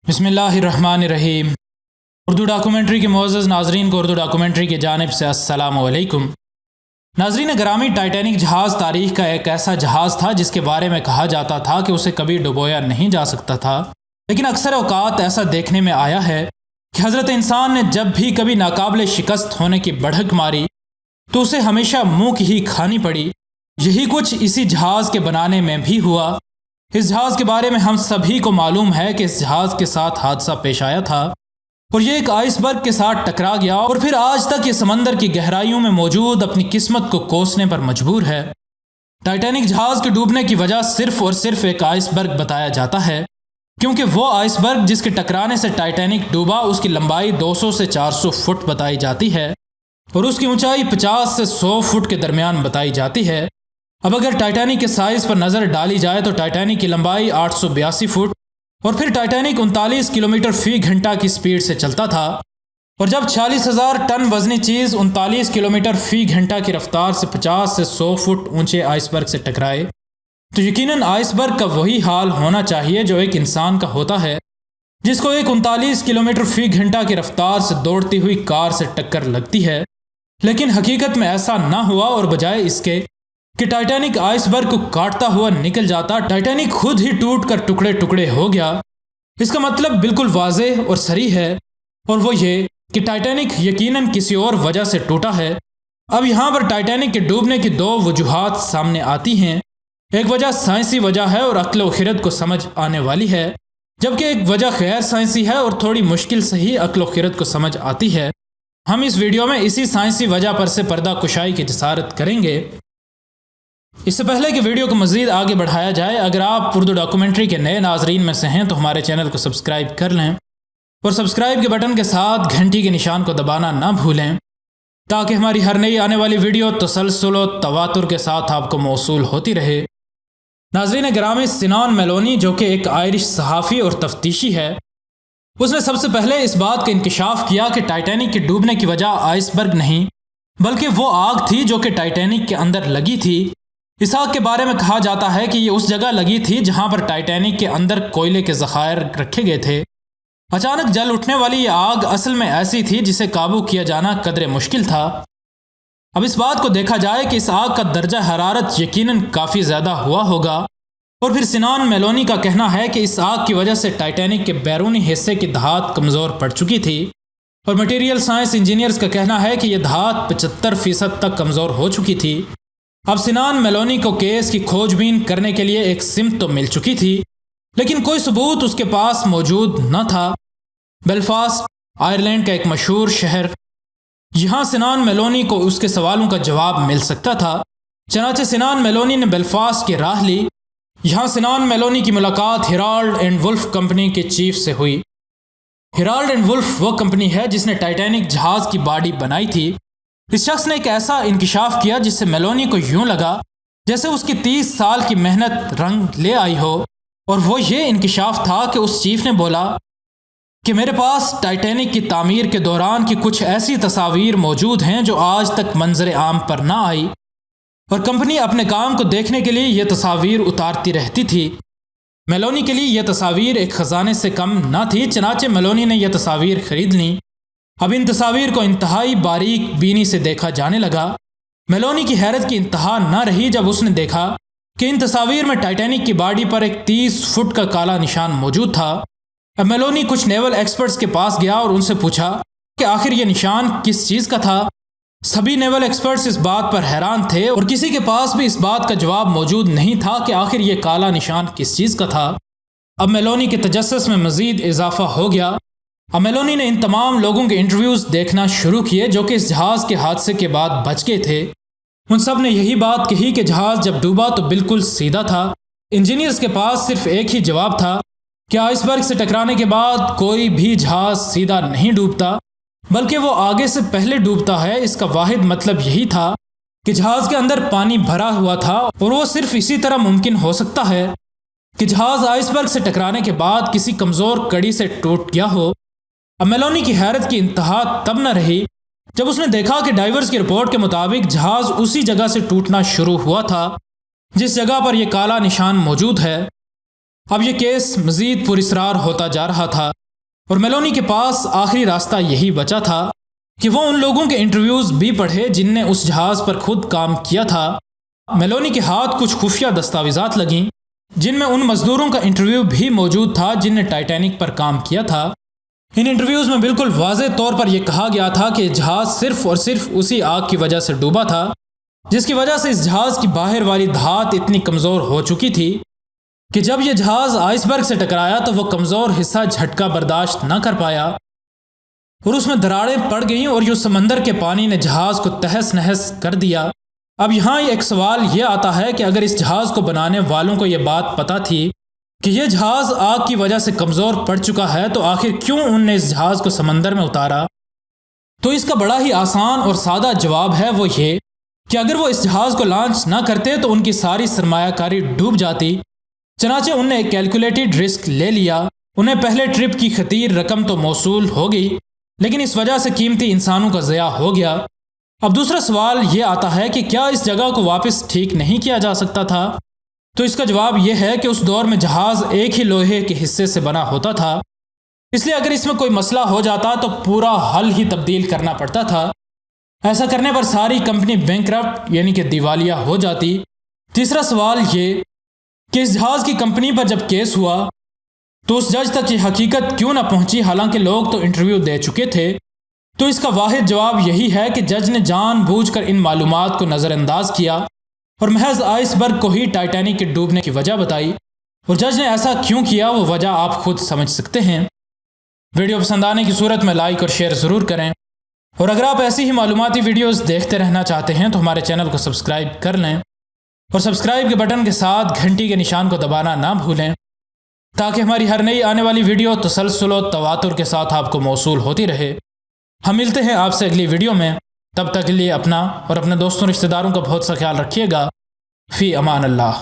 بسم اللہ الرحمن الرحیم۔ اردو ڈاکومنٹری کے معزز ناظرین کو اردو ڈاکومنٹری کی جانب سے السلام علیکم۔ ناظرین گرامی، ٹائٹینک جہاز تاریخ کا ایک ایسا جہاز تھا جس کے بارے میں کہا جاتا تھا کہ اسے کبھی ڈبویا نہیں جا سکتا تھا، لیکن اکثر اوقات ایسا دیکھنے میں آیا ہے کہ حضرت انسان نے جب بھی کبھی ناقابل شکست ہونے کی بڑھک ماری تو اسے ہمیشہ منہ کی ہی کھانی پڑی۔ یہی کچھ اسی جہاز کے بنانے میں بھی ہوا۔ اس جہاز کے بارے میں ہم سبھی کو معلوم ہے کہ اس جہاز کے ساتھ حادثہ پیش آیا تھا اور یہ ایک آئس برگ کے ساتھ ٹکرا گیا اور پھر آج تک یہ سمندر کی گہرائیوں میں موجود اپنی قسمت کو کوسنے پر مجبور ہے۔ ٹائٹینک جہاز کے ڈوبنے کی وجہ صرف اور صرف ایک آئس برگ بتایا جاتا ہے، کیونکہ وہ آئس برگ جس کے ٹکرانے سے ٹائٹینک ڈوبا اس کی لمبائی 200 سے 400 فٹ بتائی جاتی ہے اور اس کی اونچائی 50 سے 100 فٹ کے درمیان بتائی جاتی ہے۔ اب اگر ٹائٹینک کے سائز پر نظر ڈالی جائے تو ٹائٹینک کی لمبائی 882 فٹ اور پھر ٹائٹینک 39 کلومیٹر فی گھنٹہ کی سپیڈ سے چلتا تھا، اور جب 46,000 ٹن وزنی چیز 39 کلومیٹر فی گھنٹہ کی رفتار سے 50 سے 100 فٹ اونچے آئس برگ سے ٹکرائے تو یقیناً آئس برگ کا وہی حال ہونا چاہیے جو ایک انسان کا ہوتا ہے جس کو ایک 39 کلومیٹر فی گھنٹہ کی رفتار سے دوڑتی ہوئی کار سے ٹکر لگتی ہے۔ لیکن حقیقت میں ایسا نہ ہوا، اور بجائے اس کے کہ ٹائٹینک آئس برگ کو کاٹتا ہوا نکل جاتا، ٹائٹینک خود ہی ٹوٹ کر ٹکڑے ٹکڑے ہو گیا۔ اس کا مطلب بالکل واضح اور صریح ہے، اور وہ یہ کہ ٹائٹینک یقیناً کسی اور وجہ سے ٹوٹا ہے۔ اب یہاں پر ٹائٹینک کے ڈوبنے کی دو وجوہات سامنے آتی ہیں۔ ایک وجہ سائنسی وجہ ہے اور عقل و خرد کو سمجھ آنے والی ہے، جبکہ ایک وجہ غیر سائنسی ہے اور تھوڑی مشکل سے ہی عقل و خرد کو سمجھ آتی ہے۔ ہم اس ویڈیو میں اسی سائنسی وجہ پر سے پردہ کشائی کی جسارت کریں گے۔ اس سے پہلے کہ ویڈیو کو مزید آگے بڑھایا جائے، اگر آپ اردو ڈاکومنٹری کے نئے ناظرین میں سے ہیں تو ہمارے چینل کو سبسکرائب کر لیں اور سبسکرائب کے بٹن کے ساتھ گھنٹی کے نشان کو دبانا نہ بھولیں تاکہ ہماری ہر نئی آنے والی ویڈیو تسلسل و تواتر کے ساتھ آپ کو موصول ہوتی رہے۔ ناظرین گرامی، سنان میلونی جو کہ ایک آئرش صحافی اور تفتیشی ہے، اس نے سب سے پہلے اس بات کا انکشاف کیا کہ ٹائٹینک کے ڈوبنے کی وجہ آئس برگ نہیں بلکہ وہ آگ تھی جو کہ ٹائٹینک کے اندر لگی تھی۔ اس آگ کے بارے میں کہا جاتا ہے کہ یہ اس جگہ لگی تھی جہاں پر ٹائٹینک کے اندر کوئلے کے ذخائر رکھے گئے تھے۔ اچانک جل اٹھنے والی یہ آگ اصل میں ایسی تھی جسے قابو کیا جانا قدرے مشکل تھا۔ اب اس بات کو دیکھا جائے کہ اس آگ کا درجہ حرارت یقیناً کافی زیادہ ہوا ہوگا، اور پھر سنان میلونی کا کہنا ہے کہ اس آگ کی وجہ سے ٹائٹینک کے بیرونی حصے کی دھات کمزور پڑ چکی تھی، اور مٹیریل سائنس انجینئرز کا کہنا ہے کہ یہ دھات 75% تک کمزور ہو چکی تھی۔ اب سنان میلونی کو کیس کی کھوج بین کرنے کے لیے ایک سمت تو مل چکی تھی، لیکن کوئی ثبوت اس کے پاس موجود نہ تھا۔ بیلفاسٹ آئرلینڈ کا ایک مشہور شہر، یہاں سنان میلونی کو اس کے سوالوں کا جواب مل سکتا تھا۔ چنانچہ سنان میلونی نے بیلفاسٹ کی راہ لی۔ یہاں سنان میلونی کی ملاقات ہیرالڈ اینڈ ولف کمپنی کے چیف سے ہوئی۔ ہیرالڈ اینڈ ولف وہ کمپنی ہے جس نے ٹائٹینک جہاز کی باڈی بنائی تھی۔ اس شخص نے ایک ایسا انکشاف کیا جس سے میلونی کو یوں لگا جیسے اس کی 30 سال کی محنت رنگ لے آئی ہو، اور وہ یہ انکشاف تھا کہ اس چیف نے بولا کہ میرے پاس ٹائٹینک کی تعمیر کے دوران کی کچھ ایسی تصاویر موجود ہیں جو آج تک منظر عام پر نہ آئی، اور کمپنی اپنے کام کو دیکھنے کے لیے یہ تصاویر اتارتی رہتی تھی۔ میلونی کے لیے یہ تصاویر ایک خزانے سے کم نہ تھی، چنانچہ میلونی نے یہ تصاویر خرید لیں۔ اب ان تصاویر کو انتہائی باریک بینی سے دیکھا جانے لگا۔ میلونی کی حیرت کی انتہا نہ رہی جب اس نے دیکھا کہ ان تصاویر میں ٹائٹینک کی باڈی پر ایک 30 فٹ کا کالا نشان موجود تھا۔ اب میلونی کچھ نیول ایکسپرٹس کے پاس گیا اور ان سے پوچھا کہ آخر یہ نشان کس چیز کا تھا۔ سبھی نیول ایکسپرٹس اس بات پر حیران تھے اور کسی کے پاس بھی اس بات کا جواب موجود نہیں تھا کہ آخر یہ کالا نشان کس چیز کا تھا۔ اب میلونی کے تجسس میں مزید اضافہ ہو گیا۔ اب میلونی نے ان تمام لوگوں کے انٹرویوز دیکھنا شروع کیے جو کہ اس جہاز کے حادثے کے بعد بچ گئے تھے۔ ان سب نے یہی بات کہی کہ جہاز جب ڈوبا تو بالکل سیدھا تھا۔ انجینئرز کے پاس صرف ایک ہی جواب تھا کہ آئس برگ سے ٹکرانے کے بعد کوئی بھی جہاز سیدھا نہیں ڈوبتا بلکہ وہ آگے سے پہلے ڈوبتا ہے۔ اس کا واحد مطلب یہی تھا کہ جہاز کے اندر پانی بھرا ہوا تھا، اور وہ صرف اسی طرح ممکن ہو سکتا ہے کہ جہاز آئس برگ سے ٹکرانے کے بعد کسی کمزور کڑی سے ٹوٹ گیا ہو۔ اب میلونی کی حیرت کی انتہا تب نہ رہی جب اس نے دیکھا کہ ڈائیورز کی رپورٹ کے مطابق جہاز اسی جگہ سے ٹوٹنا شروع ہوا تھا جس جگہ پر یہ کالا نشان موجود ہے۔ اب یہ کیس مزید پراسرار ہوتا جا رہا تھا اور میلونی کے پاس آخری راستہ یہی بچا تھا کہ وہ ان لوگوں کے انٹرویوز بھی پڑھے جن نے اس جہاز پر خود کام کیا تھا۔ میلونی کے ہاتھ کچھ خفیہ دستاویزات لگیں جن میں ان مزدوروں کا انٹرویو بھی موجود تھا جن نے ٹائٹینک پر کام کیا تھا۔ ان انٹرویوز میں بالکل واضح طور پر یہ کہا گیا تھا کہ جہاز صرف اور صرف اسی آگ کی وجہ سے ڈوبا تھا جس کی وجہ سے اس جہاز کی باہر والی دھات اتنی کمزور ہو چکی تھی کہ جب یہ جہاز آئس برگ سے ٹکرایا تو وہ کمزور حصہ جھٹکا برداشت نہ کر پایا اور اس میں دراڑیں پڑ گئیں اور یہ سمندر کے پانی نے جہاز کو تہس نہس کر دیا۔ اب یہاں ایک سوال یہ آتا ہے کہ اگر اس جہاز کو بنانے والوں کو یہ بات پتہ تھی کہ یہ جہاز آگ کی وجہ سے کمزور پڑ چکا ہے تو آخر کیوں انہوں نے اس جہاز کو سمندر میں اتارا؟ تو اس کا بڑا ہی آسان اور سادہ جواب ہے، وہ یہ کہ اگر وہ اس جہاز کو لانچ نہ کرتے تو ان کی ساری سرمایہ کاری ڈوب جاتی۔ چنانچہ انہوں نے ایک کیلکولیٹڈ رسک لے لیا۔ انہیں پہلے ٹرپ کی خطیر رقم تو موصول ہو گئی لیکن اس وجہ سے قیمتی انسانوں کا ضیاع ہو گیا۔ اب دوسرا سوال یہ آتا ہے کہ کیا اس جگہ کو واپس ٹھیک نہیں کیا جا سکتا تھا؟ تو اس کا جواب یہ ہے کہ اس دور میں جہاز ایک ہی لوہے کے حصے سے بنا ہوتا تھا، اس لیے اگر اس میں کوئی مسئلہ ہو جاتا تو پورا حل ہی تبدیل کرنا پڑتا تھا۔ ایسا کرنے پر ساری کمپنی بینکرپٹ یعنی کہ دیوالیہ ہو جاتی۔ تیسرا سوال یہ کہ اس جہاز کی کمپنی پر جب کیس ہوا تو اس جج تک یہ حقیقت کیوں نہ پہنچی، حالانکہ لوگ تو انٹرویو دے چکے تھے؟ تو اس کا واحد جواب یہی ہے کہ جج نے جان بوجھ کر ان معلومات کو نظر انداز کیا اور محض آئس برگ کو ہی ٹائٹینک کے ڈوبنے کی وجہ بتائی، اور جج نے ایسا کیوں کیا وہ وجہ آپ خود سمجھ سکتے ہیں۔ ویڈیو پسند آنے کی صورت میں لائک اور شیئر ضرور کریں، اور اگر آپ ایسی ہی معلوماتی ویڈیوز دیکھتے رہنا چاہتے ہیں تو ہمارے چینل کو سبسکرائب کر لیں اور سبسکرائب کے بٹن کے ساتھ گھنٹی کے نشان کو دبانا نہ بھولیں تاکہ ہماری ہر نئی آنے والی ویڈیو تسلسل و تواتر کے ساتھ آپ کو موصول ہوتی رہے۔ ہم ملتے ہیں آپ سے اگلی ویڈیو میں، تب تک کے لیے اپنا اور اپنے دوستوں رشتہ داروں کا بہت سا خیال رکھیے گا۔ فی امان اللہ۔